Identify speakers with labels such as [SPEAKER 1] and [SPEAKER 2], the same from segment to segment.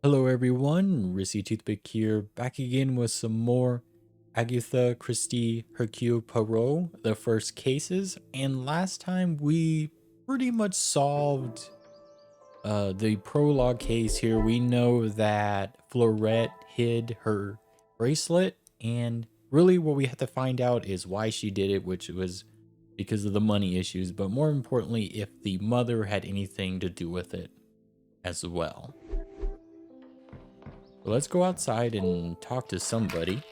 [SPEAKER 1] Hello everyone, Rissy Toothpick here, back again with some more Agatha Christie Hercule Poirot, the first cases, and last time we pretty much solved the prologue case here. We know that Florette hid her bracelet, and really what we have to find out is why she did it, which was because of the money issues, but more importantly, if the mother had anything to do with it as well. So let's go outside and talk to somebody.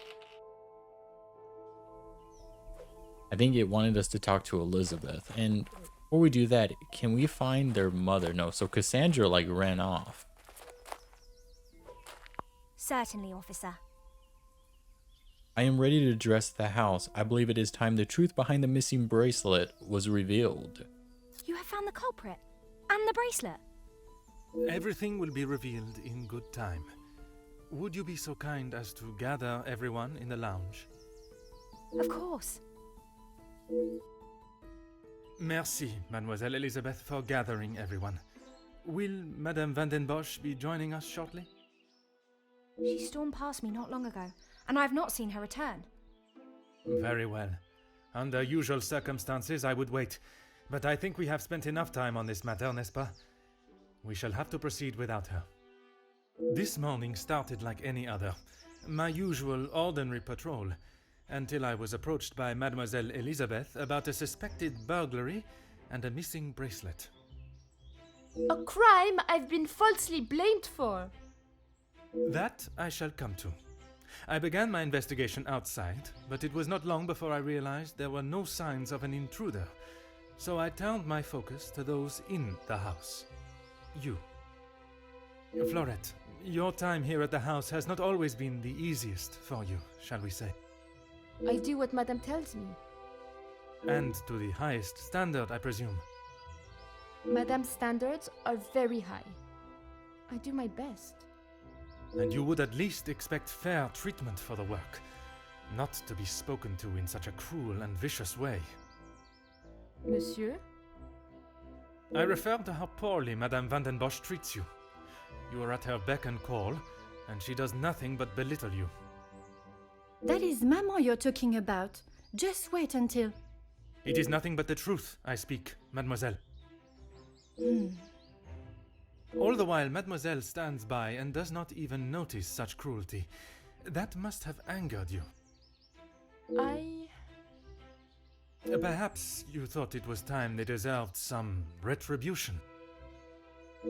[SPEAKER 1] I think it wanted us to talk to Elizabeth. And before we do that, can we find their mother? No, so Cassandra like ran off.
[SPEAKER 2] Certainly, officer.
[SPEAKER 1] I am ready to address the house. I believe it is time the truth behind the missing bracelet was revealed.
[SPEAKER 2] You have found the culprit and the bracelet.
[SPEAKER 3] Everything will be revealed in good time. Would you be so kind as to gather everyone in the lounge?
[SPEAKER 2] Of course.
[SPEAKER 3] Merci, Mademoiselle Elizabeth, for gathering everyone. Will Madame Van den Bosch be joining us shortly?
[SPEAKER 2] She stormed past me not long ago, and I have not seen her return.
[SPEAKER 3] Very well. Under usual circumstances, I would wait. But I think we have spent enough time on this matter, n'est-ce pas? We shall have to proceed without her. This morning started like any other, my usual ordinary patrol, until I was approached by Mademoiselle Elizabeth about a suspected burglary and a missing bracelet.
[SPEAKER 4] A crime I've been falsely blamed for.
[SPEAKER 3] That I shall come to. I began my investigation outside, but it was not long before I realized there were no signs of an intruder, so I turned my focus to those in the house. You. Florette, your time here at the house has not always been the easiest for you, shall we say.
[SPEAKER 4] I do what Madame tells me.
[SPEAKER 3] And to the highest standard, I presume.
[SPEAKER 4] Madame's standards are very high. I do my best.
[SPEAKER 3] And you would at least expect fair treatment for the work, not to be spoken to in such a cruel and vicious way.
[SPEAKER 4] Monsieur?
[SPEAKER 3] I refer to how poorly Madame Van den Bosch treats you. You are at her beck and call, and she does nothing but belittle you.
[SPEAKER 5] That is Maman you're talking about. Just wait until...
[SPEAKER 3] It is nothing but the truth I speak, mademoiselle. All the while, mademoiselle stands by and does not even notice such cruelty. That must have angered you. Perhaps you thought it was time they deserved some retribution.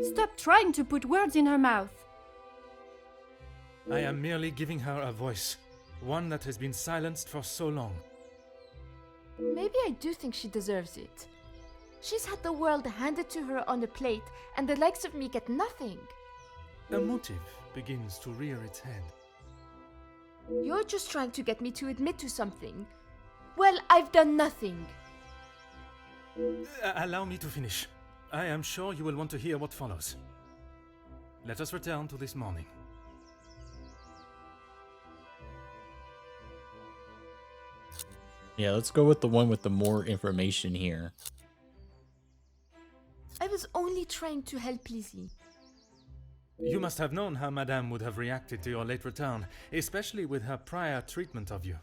[SPEAKER 5] Stop trying to put words in her mouth.
[SPEAKER 3] I am merely giving her a voice, one that has been silenced for so long.
[SPEAKER 4] Maybe I do think she deserves it. She's had the world handed to her on a plate, and the likes of me get nothing.
[SPEAKER 3] A motive begins to rear its head.
[SPEAKER 4] You're just trying to get me to admit to something. Well, I've done nothing.
[SPEAKER 3] Allow me to finish. I am sure you will want to hear what follows. Let us return to this morning.
[SPEAKER 1] Yeah, let's go with the one with the more information here.
[SPEAKER 4] I was only trying to help Lizzie.
[SPEAKER 3] You must have known how Madame would have reacted to your late return, especially with her prior treatment of you.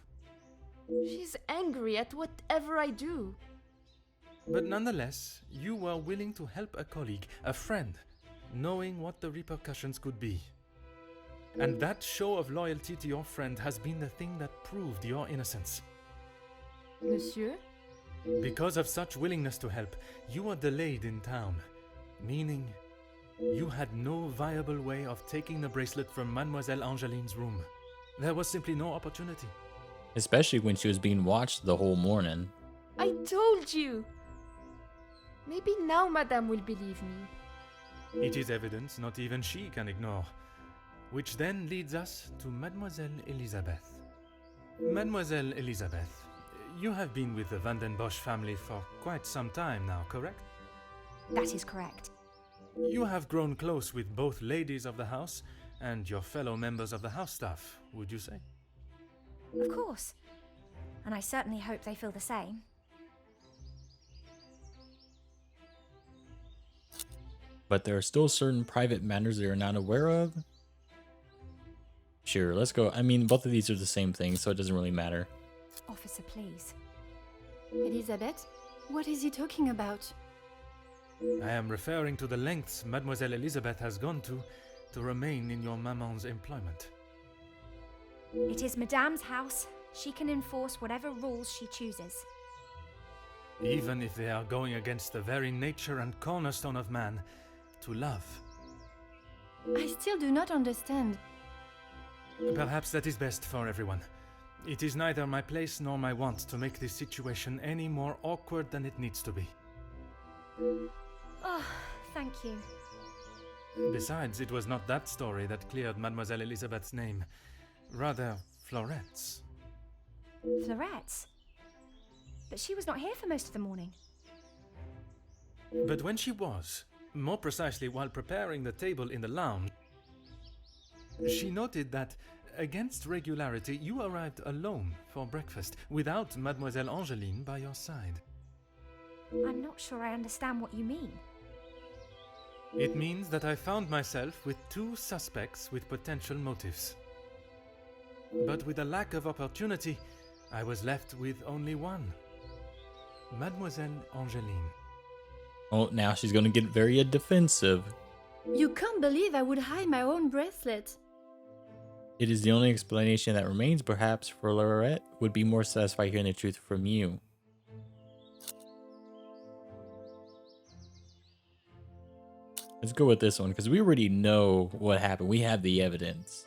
[SPEAKER 4] She's angry at whatever I do.
[SPEAKER 3] But nonetheless, you were willing to help a colleague, a friend, knowing what the repercussions could be. And that show of loyalty to your friend has been the thing that proved your innocence.
[SPEAKER 4] Monsieur?
[SPEAKER 3] Because of such willingness to help, you were delayed in town, meaning you had no viable way of taking the bracelet from Mademoiselle Angeline's room. There was simply no opportunity.
[SPEAKER 1] Especially when she was being watched the whole morning.
[SPEAKER 4] I told you! Maybe now Madame will believe me.
[SPEAKER 3] It is evidence not even she can ignore. Which then leads us to Mademoiselle Elizabeth. Mademoiselle Elizabeth, you have been with the Van den Bosch family for quite some time now, correct?
[SPEAKER 2] That is correct.
[SPEAKER 3] You have grown close with both ladies of the house and your fellow members of the house staff, would you say?
[SPEAKER 2] Of course. And I certainly hope they feel the same.
[SPEAKER 1] But there are still certain private matters they are not aware of. Sure, let's go. I mean, both of these are the same thing, so it doesn't really matter.
[SPEAKER 2] Officer, please.
[SPEAKER 5] Elizabeth, what is he talking about?
[SPEAKER 3] I am referring to the lengths Mademoiselle Elizabeth has gone to remain in your maman's employment.
[SPEAKER 2] It is Madame's house. She can enforce whatever rules she chooses.
[SPEAKER 3] Even if they are going against the very nature and cornerstone of man, to love.
[SPEAKER 5] I still do not understand.
[SPEAKER 3] Perhaps that is best for everyone. It is neither my place nor my want to make this situation any more awkward than it needs to be.
[SPEAKER 2] Oh, thank you.
[SPEAKER 3] Besides, it was not that story that cleared Mademoiselle Elizabeth's name. Rather, Florette's.
[SPEAKER 2] Florette's? But she was not here for most of the morning.
[SPEAKER 3] But when she was, more precisely while preparing the table in the lounge, she noted that, against regularity, you arrived alone for breakfast, without Mademoiselle Angeline by your side.
[SPEAKER 2] I'm not sure I understand what you mean.
[SPEAKER 3] It means that I found myself with two suspects with potential motives. But with a lack of opportunity, I was left with only one. Mademoiselle Angeline.
[SPEAKER 1] Oh, now she's gonna get very defensive.
[SPEAKER 5] You can't believe I would hide my own bracelet.
[SPEAKER 1] It is the only explanation that remains. Perhaps Florette would be more satisfied hearing the truth from you. Let's go with this one, because we already know what happened. We have the evidence.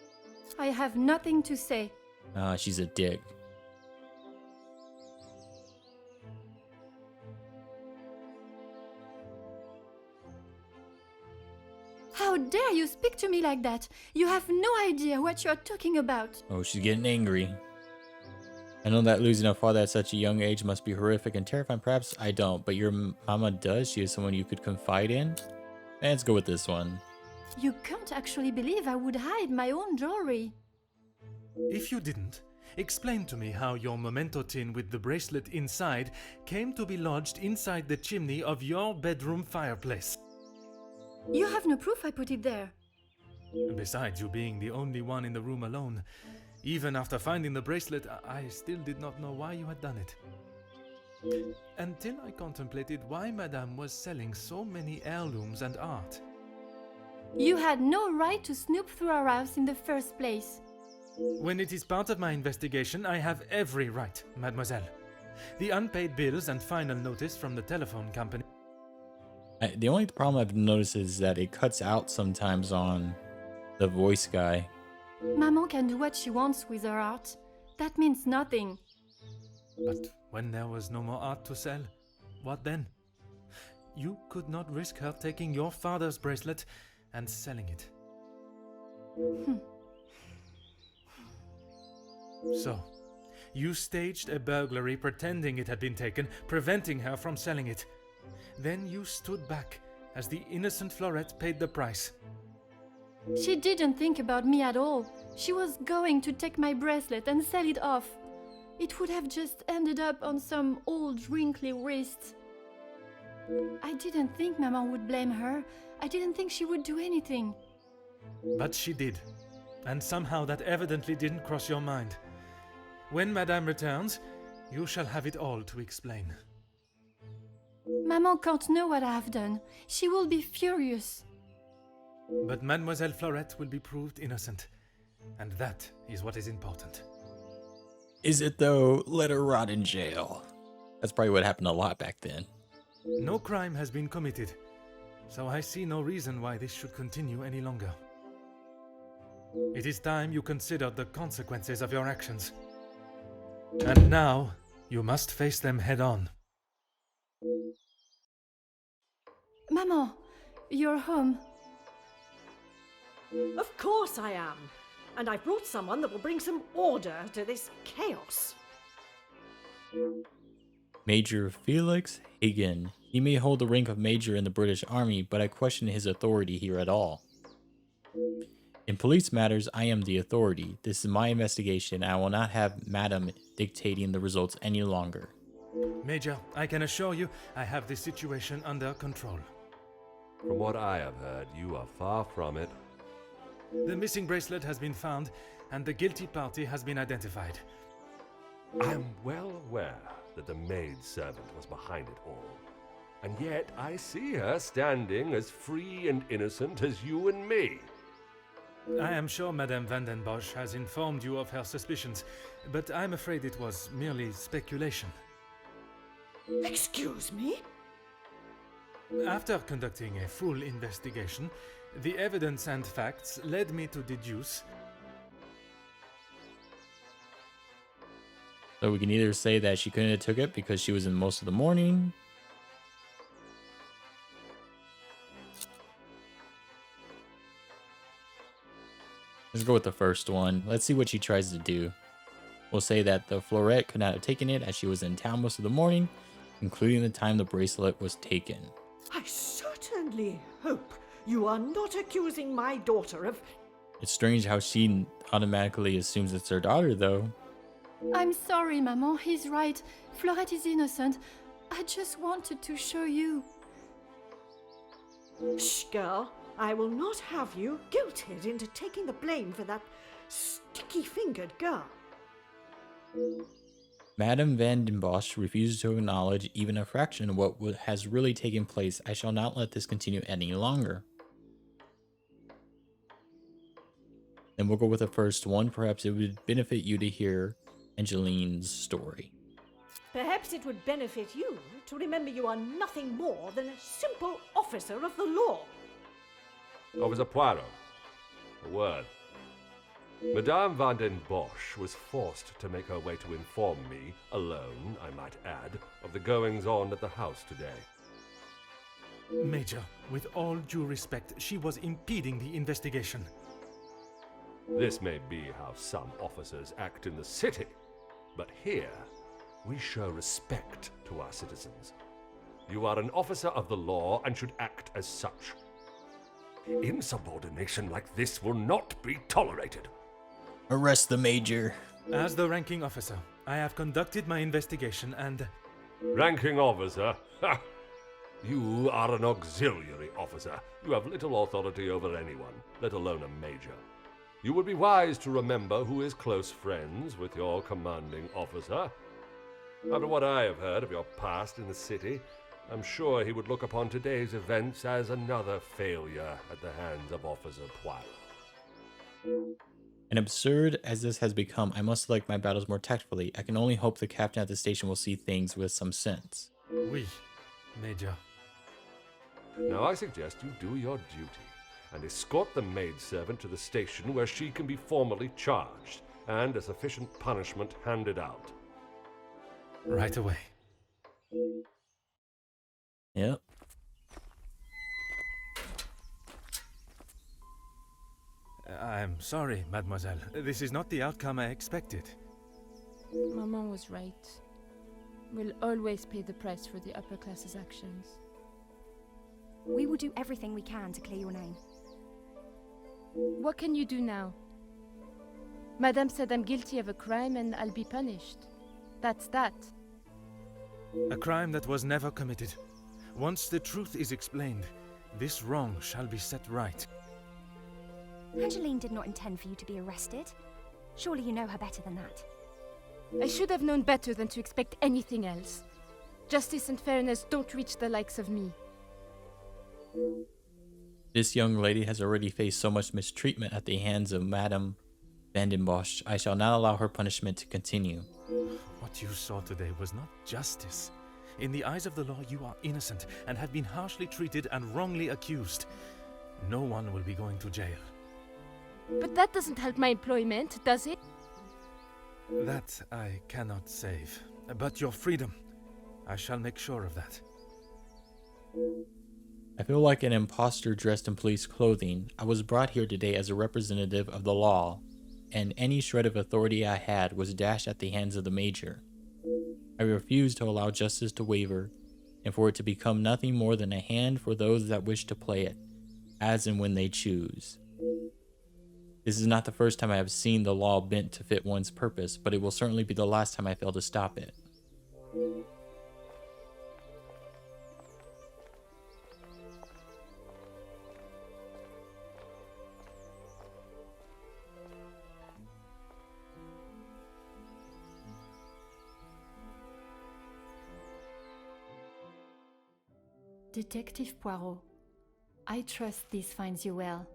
[SPEAKER 5] I have nothing to say.
[SPEAKER 1] She's a dick.
[SPEAKER 5] How dare you speak to me like that? You have no idea what you are talking about.
[SPEAKER 1] Oh, she's getting angry. I know that losing a father at such a young age must be horrific and terrifying. Perhaps I don't, but your mama does. She is someone you could confide in. Let's go with this one.
[SPEAKER 5] You can't actually believe I would hide my own jewelry.
[SPEAKER 3] If you didn't, explain to me how your memento tin with the bracelet inside came to be lodged inside the chimney of your bedroom fireplace.
[SPEAKER 5] You have no proof I put it there.
[SPEAKER 3] Besides you being the only one in the room alone, even after finding the bracelet, I still did not know why you had done it. Until I contemplated why Madame was selling so many heirlooms and art.
[SPEAKER 5] You had no right to snoop through our house in the first place.
[SPEAKER 3] When it is part of my investigation, I have every right, mademoiselle. The unpaid bills and final notice from the telephone company.
[SPEAKER 1] The only problem I've noticed is that it cuts out sometimes on the voice guy.
[SPEAKER 5] Maman can do what she wants with her art. That means nothing.
[SPEAKER 3] But when there was no more art to sell, what then? You could not risk her taking your father's bracelet and selling it. So, you staged a burglary pretending it had been taken, preventing her from selling it. Then you stood back as the innocent Florette paid the price.
[SPEAKER 5] She didn't think about me at all. She was going to take my bracelet and sell it off. It would have just ended up on some old wrinkly wrist. I didn't think Maman would blame her. I didn't think she would do anything.
[SPEAKER 3] But she did. And somehow that evidently didn't cross your mind. When Madame returns, you shall have it all to explain.
[SPEAKER 5] Maman can't know what I have done. She will be furious.
[SPEAKER 3] But Mademoiselle Florette will be proved innocent. And that is what is important.
[SPEAKER 1] Is it though? Let her rot in jail. That's probably what happened a lot back then.
[SPEAKER 3] No crime has been committed, so I see no reason why this should continue any longer. It is time you considered the consequences of your actions. And now, you must face them head on.
[SPEAKER 5] Maman, you're home.
[SPEAKER 6] Of course I am. And I've brought someone that will bring some order to this chaos.
[SPEAKER 1] Major Felix Hagen. He may hold the rank of major in the British Army, but I question his authority here at all. In police matters, I am the authority. This is my investigation. I will not have Madam dictating the results any longer.
[SPEAKER 3] Major, I can assure you I have this situation under control.
[SPEAKER 7] From what I have heard, you are far from it.
[SPEAKER 3] The missing bracelet has been found, and the guilty party has been identified.
[SPEAKER 7] I am well aware that the maidservant was behind it all, and yet I see her standing as free and innocent as you and me.
[SPEAKER 3] I am sure Madame van den Bosch has informed you of her suspicions, but I'm afraid it was merely speculation.
[SPEAKER 6] Excuse me?
[SPEAKER 3] After conducting a full investigation, the evidence and facts led me to deduce.
[SPEAKER 1] So we can either say that she couldn't have took it because she was in most of the morning. Let's go with the first one. Let's see what she tries to do. We'll say that the Florette could not have taken it as she was in town most of the morning, including the time the bracelet was taken.
[SPEAKER 6] I certainly hope you are not accusing my daughter of...
[SPEAKER 1] It's strange how she automatically assumes it's her daughter, though.
[SPEAKER 5] I'm sorry, Maman, he's right. Florette is innocent. I just wanted to show you.
[SPEAKER 6] Shh, girl. I will not have you guilted into taking the blame for that sticky-fingered girl.
[SPEAKER 1] Madame van den Bosch refuses to acknowledge even a fraction of what has really taken place. I shall not let this continue any longer. Then we'll go with the first one. Perhaps it would benefit you to hear Angeline's story.
[SPEAKER 6] Perhaps it would benefit you to remember you are nothing more than a simple officer of the law.
[SPEAKER 7] Officer Poirot, a word. Madame van den Bosch was forced to make her way to inform me, alone, I might add, of the goings-on at the house today.
[SPEAKER 3] Major, with all due respect, she was impeding the investigation.
[SPEAKER 7] This may be how some officers act in the city, but here we show respect to our citizens. You are an officer of the law and should act as such. Insubordination like this will not be tolerated.
[SPEAKER 1] Arrest the Major.
[SPEAKER 3] As the ranking officer, I have conducted my investigation and...
[SPEAKER 7] Ranking officer? Ha! You are an auxiliary officer. You have little authority over anyone, let alone a major. You would be wise to remember who is close friends with your commanding officer. After what I have heard of your past in the city, I'm sure he would look upon today's events as another failure at the hands of Officer Poirot.
[SPEAKER 1] And absurd as this has become, I must select my battles more tactfully. I can only hope the captain at the station will see things with some sense.
[SPEAKER 3] Oui, Major.
[SPEAKER 7] Now I suggest you do your duty and escort the maidservant to the station where she can be formally charged and a sufficient punishment handed out.
[SPEAKER 3] Right away.
[SPEAKER 1] Yep.
[SPEAKER 3] I'm sorry, mademoiselle. This is not the outcome I expected.
[SPEAKER 4] Maman was right. We'll always pay the price for the upper class's actions.
[SPEAKER 2] We will do everything we can to clear your name.
[SPEAKER 4] What can you do now? Madame said I'm guilty of a crime and I'll be punished. That's that.
[SPEAKER 3] A crime that was never committed. Once the truth is explained, this wrong shall be set right.
[SPEAKER 2] Angeline did not intend for you to be arrested. Surely you know her better than that.
[SPEAKER 4] I should have known better than to expect anything else. Justice and fairness don't reach the likes of me.
[SPEAKER 1] This young lady has already faced so much mistreatment at the hands of Madame van den Bosch. I shall not allow her punishment to continue.
[SPEAKER 3] What you saw today was not justice. In the eyes of the law, you are innocent and have been harshly treated and wrongly accused. No one will be going to jail.
[SPEAKER 4] But that doesn't help my employment, does it?
[SPEAKER 3] That I cannot save. But your freedom, I shall make sure of that.
[SPEAKER 1] I feel like an imposter dressed in police clothing. I was brought here today as a representative of the law, and any shred of authority I had was dashed at the hands of the Major. I refuse to allow justice to waver, and for it to become nothing more than a hand for those that wish to play it, as and when they choose. This is not the first time I have seen the law bent to fit one's purpose, but it will certainly be the last time I fail to stop it.
[SPEAKER 5] Detective Poirot, I trust this finds you well.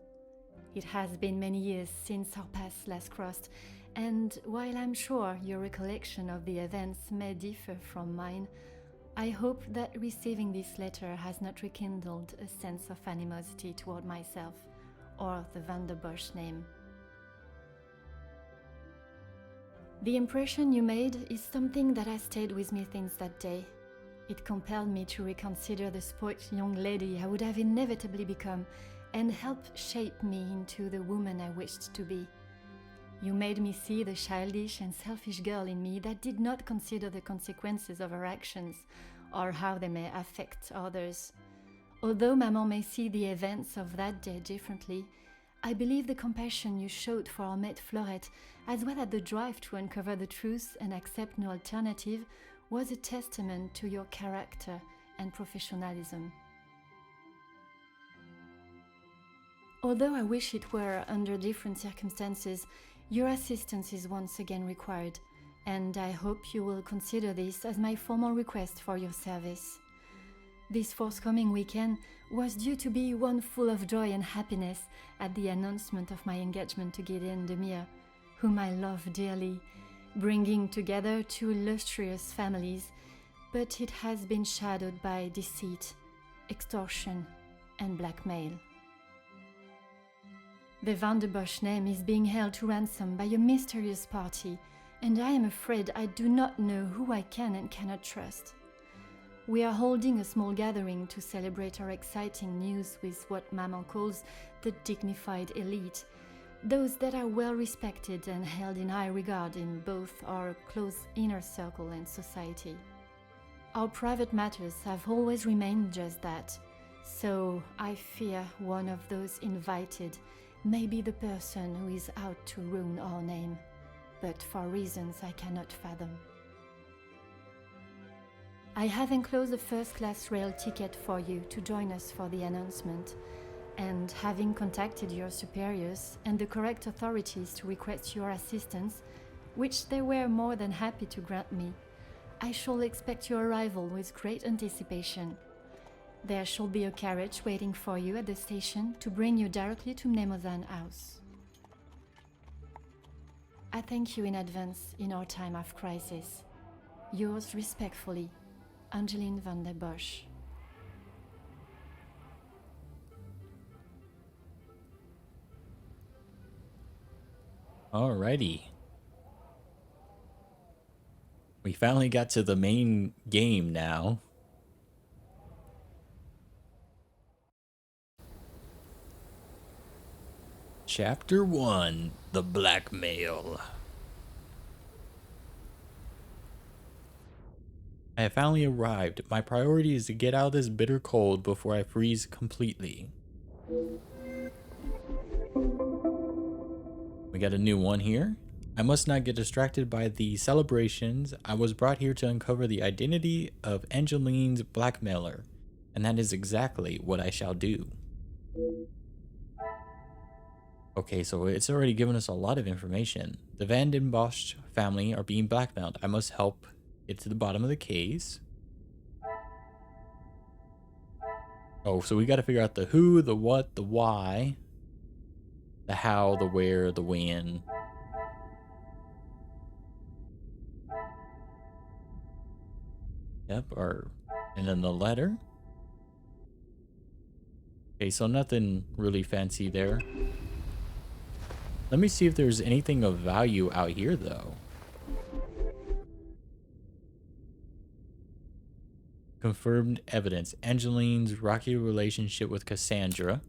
[SPEAKER 5] It has been many years since our paths last crossed, and while I'm sure your recollection of the events may differ from mine, I hope that receiving this letter has not rekindled a sense of animosity toward myself or the Van der Bosch name. The impression you made is something that has stayed with me since that day. It compelled me to reconsider the spoilt young lady I would have inevitably become and helped shape me into the woman I wished to be. You made me see the childish and selfish girl in me that did not consider the consequences of her actions or how they may affect others. Although Maman may see the events of that day differently, I believe the compassion you showed for our mate Florette, as well as the drive to uncover the truth and accept no alternative, was a testament to your character and professionalism. Although I wish it were under different circumstances, your assistance is once again required, and I hope you will consider this as my formal request for your service. This forthcoming weekend was due to be one full of joy and happiness at the announcement of my engagement to Gideon Demire, whom I love dearly, bringing together two illustrious families, but it has been shadowed by deceit, extortion, and blackmail. The Van der Bosch name is being held to ransom by a mysterious party, and I am afraid I do not know who I can and cannot trust. We are holding a small gathering to celebrate our exciting news with what Maman calls the dignified elite, those that are well respected and held in high regard in both our close inner circle and society. Our private matters have always remained just that, so I fear one of those invited may be the person who is out to ruin our name, but for reasons I cannot fathom. I have enclosed a first-class rail ticket for you to join us for the announcement, and having contacted your superiors and the correct authorities to request your assistance, which they were more than happy to grant me, I shall expect your arrival with great anticipation. There shall be a carriage waiting for you at the station to bring you directly to Mnemosyne House. I thank you in advance in our time of crisis. Yours respectfully, Angeline van der Bosch.
[SPEAKER 1] Alrighty. We finally got to the main game now. Chapter 1, The Blackmail. I have finally arrived. My priority is to get out of this bitter cold before I freeze completely. We got a new one here. I must not get distracted by the celebrations. I was brought here to uncover the identity of Angeline's blackmailer, and that is exactly what I shall do. Okay, so it's already given us a lot of information. The Van den Bosch family are being blackmailed. I must help get to the bottom of the case. Oh, so we got to figure out the who, the what, the why, the how, the where, the when. Yep, and then the letter. Okay, so nothing really fancy there. Let me see if there's anything of value out here, though. Confirmed evidence. Angeline's rocky relationship with Cassandra.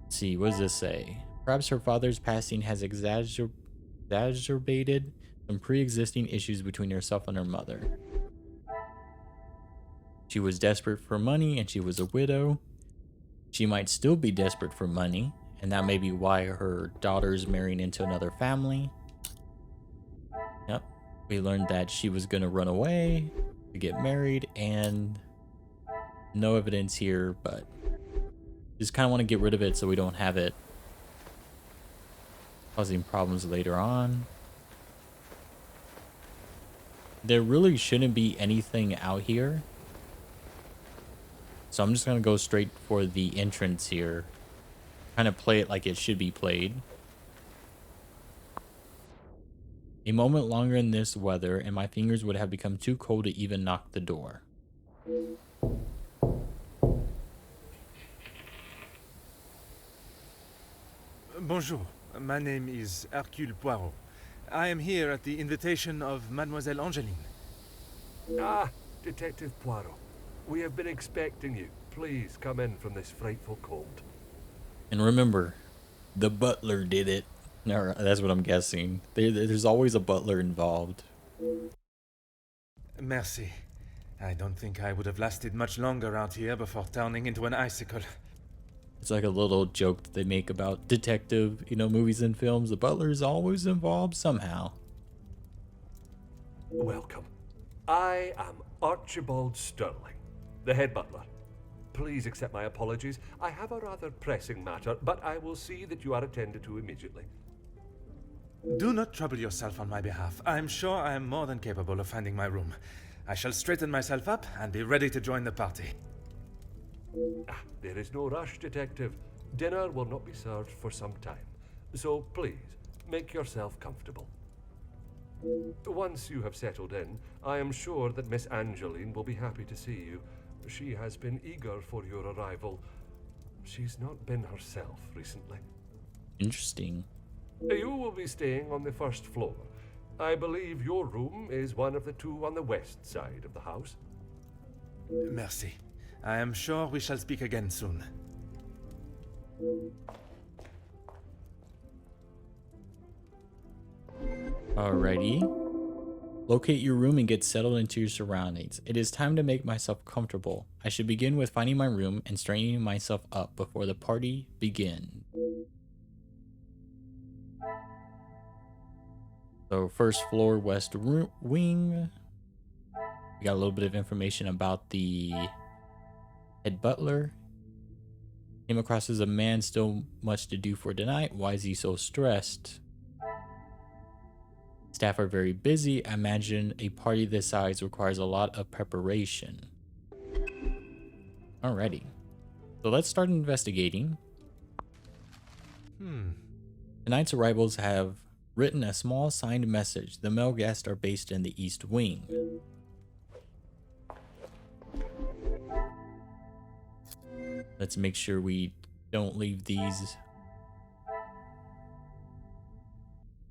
[SPEAKER 1] Let's see, what does this say? Perhaps her father's passing has exacerbated some pre-existing issues between herself and her mother. She was desperate for money and she was a widow. She might still be desperate for money, and that may be why her daughter's marrying into another family. Yep, we learned that she was going to run away to get married, and no evidence here, but just kind of want to get rid of it so we don't have it causing problems later on. There really shouldn't be anything out here. So I'm just going to go straight for the entrance here. Kind of play it like it should be played. A moment longer in this weather, and my fingers would have become too cold to even knock the door.
[SPEAKER 3] Bonjour, my name is Hercule Poirot. I am here at the invitation of Mademoiselle Angeline.
[SPEAKER 7] Ah, Detective Poirot. We have been expecting you. Please come in from this frightful cold.
[SPEAKER 1] And remember, the butler did it. Or that's what I'm guessing. There's always a butler involved.
[SPEAKER 3] Merci. I don't think I would have lasted much longer out here before turning into an icicle.
[SPEAKER 1] It's like a little joke that they make about detective, movies and films. The butler's always involved somehow.
[SPEAKER 7] Welcome. I am Archibald Sterling, the head butler. Please accept my apologies. I have a rather pressing matter, but I will see that you are attended to immediately.
[SPEAKER 3] Do not trouble yourself on my behalf. I am sure I am more than capable of finding my room. I shall straighten myself up and be ready to join the party.
[SPEAKER 7] There is no rush, Detective. Dinner will not be served for some time. So please, make yourself comfortable. Once you have settled in, I am sure that Miss Angeline will be happy to see you. She has been eager for your arrival. She's not been herself recently.
[SPEAKER 1] Interesting.
[SPEAKER 7] You will be staying on the first floor. I believe your room is one of the two on the west side of the house.
[SPEAKER 3] Merci. I am sure we shall speak again soon.
[SPEAKER 1] Alrighty. Locate your room and get settled into your surroundings. It is time to make myself comfortable. I should begin with finding my room and straightening myself up before the party begins. So first floor, west wing. We got a little bit of information about the head butler. Came across as a man still much to do for tonight. Why is he so stressed? Staff are very busy. I imagine a party this size requires a lot of preparation. Alrighty. So let's start investigating. Tonight's arrivals have written a small signed message. The male guests are based in the East Wing. Let's make sure we don't leave these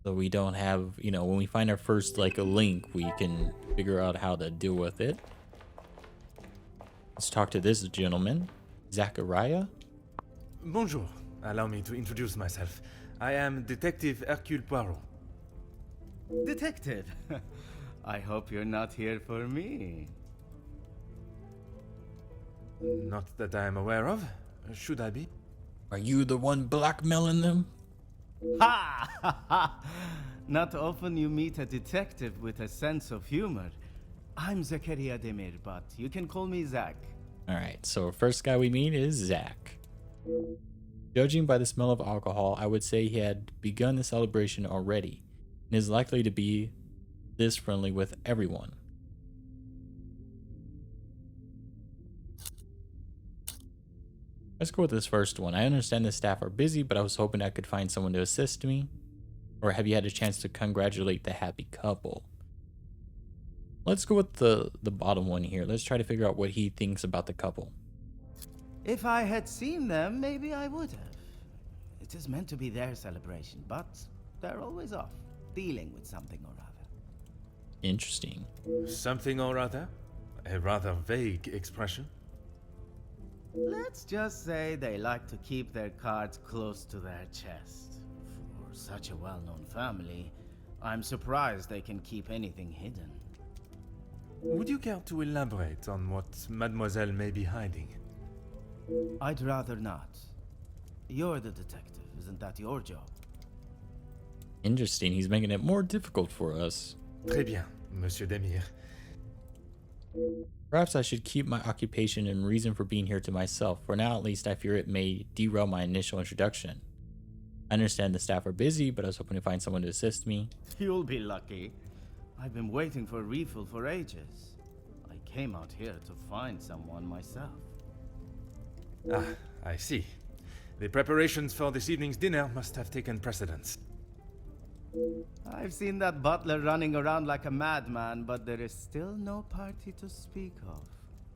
[SPEAKER 1] so we don't have, when we find our first a link, we can figure out how to deal with it. Let's talk to this gentleman, Zachariah.
[SPEAKER 3] Bonjour. Allow me to introduce myself. I am Detective Hercule Poirot.
[SPEAKER 8] Detective, I hope you're not here for me.
[SPEAKER 3] Not that I am aware of. Should I be?
[SPEAKER 1] Are you the one blackmailing them?
[SPEAKER 8] Ha! Ha ha! Not often you meet a detective with a sense of humor. I'm Zakaria Demir, but you can call me Zach.
[SPEAKER 1] Alright, so first guy we meet is Zach. Judging by the smell of alcohol, I would say he had begun the celebration already, and is likely to be this friendly with everyone. Let's go with this first one. I understand the staff are busy, but I was hoping I could find someone to assist me. Or have you had a chance to congratulate the happy couple? Let's go with the bottom one here. Let's try to figure out what he thinks about the couple.
[SPEAKER 8] If I had seen them, maybe I would have. It is meant to be their celebration, but they're always off, dealing with something or other.
[SPEAKER 1] Interesting.
[SPEAKER 3] Something or other? A rather vague expression.
[SPEAKER 8] Let's just say they like to keep their cards close to their chest. For such a well-known family, I'm surprised they can keep anything hidden.
[SPEAKER 3] Would you care to elaborate on what Mademoiselle may be hiding?
[SPEAKER 8] I'd rather not. You're the detective, isn't that your job?
[SPEAKER 1] Interesting. He's making it more difficult for us.
[SPEAKER 3] Très bien, Monsieur Demir.
[SPEAKER 1] Perhaps I should keep my occupation and reason for being here to myself. For now, at least, I fear it may derail my initial introduction. I understand the staff are busy, but I was hoping to find someone to assist me.
[SPEAKER 8] You'll be lucky. I've been waiting for a refill for ages. I came out here to find someone myself.
[SPEAKER 3] Ah, I see. The preparations for this evening's dinner must have taken precedence.
[SPEAKER 8] I've seen that butler running around like a madman, but there is still no party to speak of.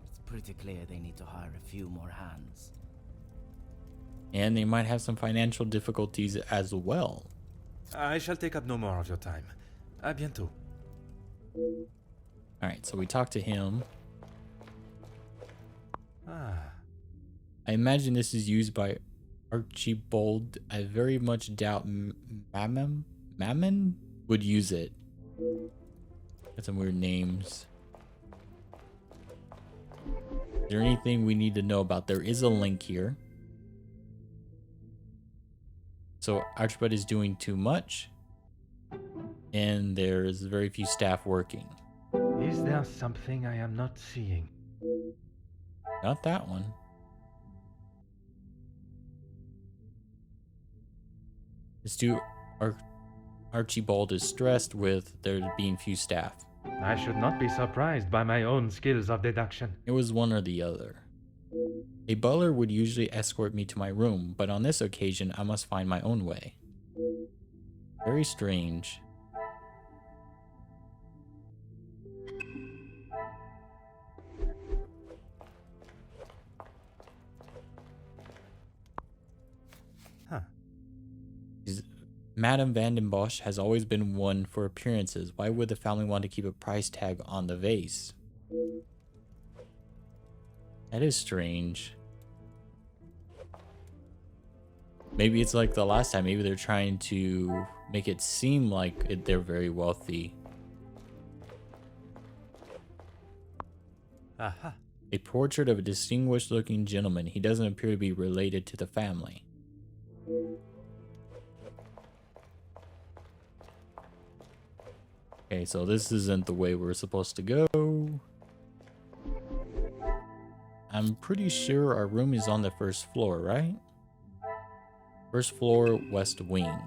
[SPEAKER 8] It's pretty clear they need to hire a few more hands.
[SPEAKER 1] And they might have some financial difficulties as well.
[SPEAKER 3] I shall take up no more of your time. À bientôt.
[SPEAKER 1] Alright, so we talked to him.
[SPEAKER 3] Ah,
[SPEAKER 1] I imagine this is used by Archibald. I very much doubt Mammon would use it. Got some weird names. Is there anything we need to know about? There is a link here. So Archibald is doing too much, and there's very few staff working.
[SPEAKER 3] is there something I am not seeing?
[SPEAKER 1] Not that one. Archibald is stressed with there being few staff.
[SPEAKER 3] I should not be surprised by my own skills of deduction.
[SPEAKER 1] It was one or the other. A butler would usually escort me to my room, but on this occasion I must find my own way. Very strange.
[SPEAKER 3] Huh.
[SPEAKER 1] Madame Van den Bosch has always been one for appearances. Why would the family want to keep a price tag on the vase? That is strange. Maybe it's like the last time. Maybe they're trying to make it seem like they're very wealthy.
[SPEAKER 3] Aha.
[SPEAKER 1] A portrait of a distinguished looking gentleman. He doesn't appear to be related to the family. Okay, so this isn't the way we're supposed to go. I'm pretty sure our room is on the first floor, right? First floor, west wing.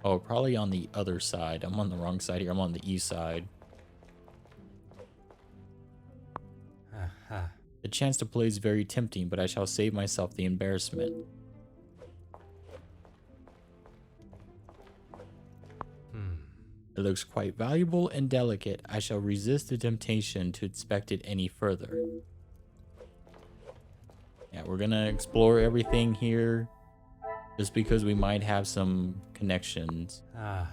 [SPEAKER 1] Oh, probably on the other side. I'm on the wrong side here. I'm on the east side.
[SPEAKER 3] Aha.
[SPEAKER 1] The chance to play is very tempting, but I shall save myself the embarrassment. It looks quite valuable and delicate. I shall resist the temptation to inspect it any further. Yeah, we're gonna explore everything here just because we might have some connections.
[SPEAKER 3] Ah.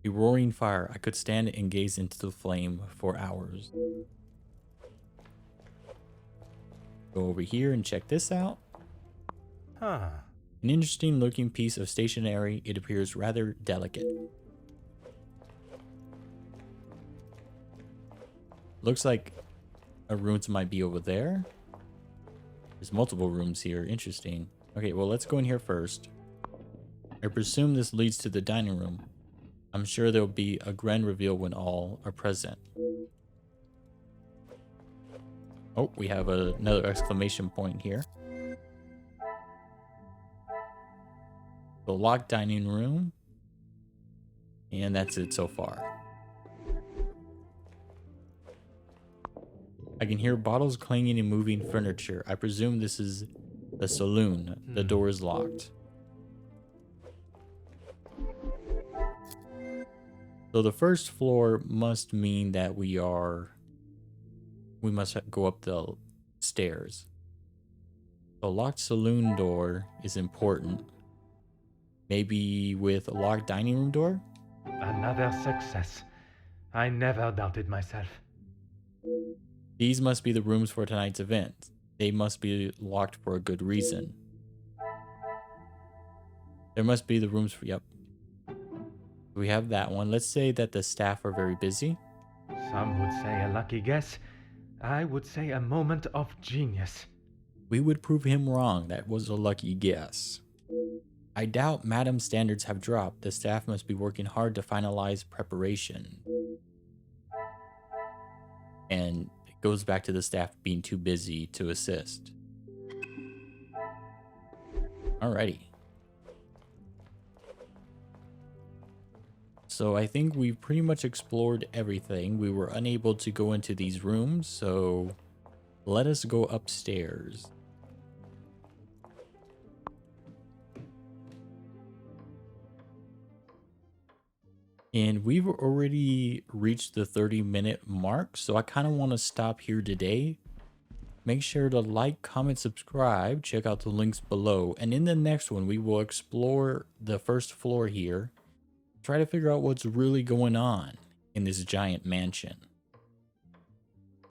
[SPEAKER 1] A roaring fire. I could stand and gaze into the flame for hours. Go over here and check this out.
[SPEAKER 3] Huh.
[SPEAKER 1] An interesting looking piece of stationery. It appears rather delicate. Looks like a room might be over there. There's multiple rooms here. Interesting. Okay, well, let's go in here first. I presume this leads to the dining room. I'm sure there'll be a grand reveal when all are present. Oh, we have another exclamation point here. The locked dining room. And that's it so far. I can hear bottles clanging and moving furniture. I presume this is the saloon. The door is locked. So the first floor must mean that we must go up the stairs. The locked saloon door is important. Maybe with a locked dining room door?
[SPEAKER 3] Another success. I never doubted myself.
[SPEAKER 1] These must be the rooms for tonight's event. They must be locked for a good reason. There must be the rooms for, yep. We have that one. Let's say that the staff are very busy.
[SPEAKER 3] Some would say a lucky guess. I would say a moment of genius.
[SPEAKER 1] We would prove him wrong. That was a lucky guess. I doubt Madame's standards have dropped. The staff must be working hard to finalize preparation. And it goes back to the staff being too busy to assist. Alrighty. So I think we pretty much explored everything. We were unable to go into these rooms, so let us go upstairs. And we've already reached the 30-minute mark, so I kind of want to stop here today. Make sure to like, comment, subscribe, check out the links below, and in the next one we will explore the first floor here, try to figure out what's really going on in this giant mansion.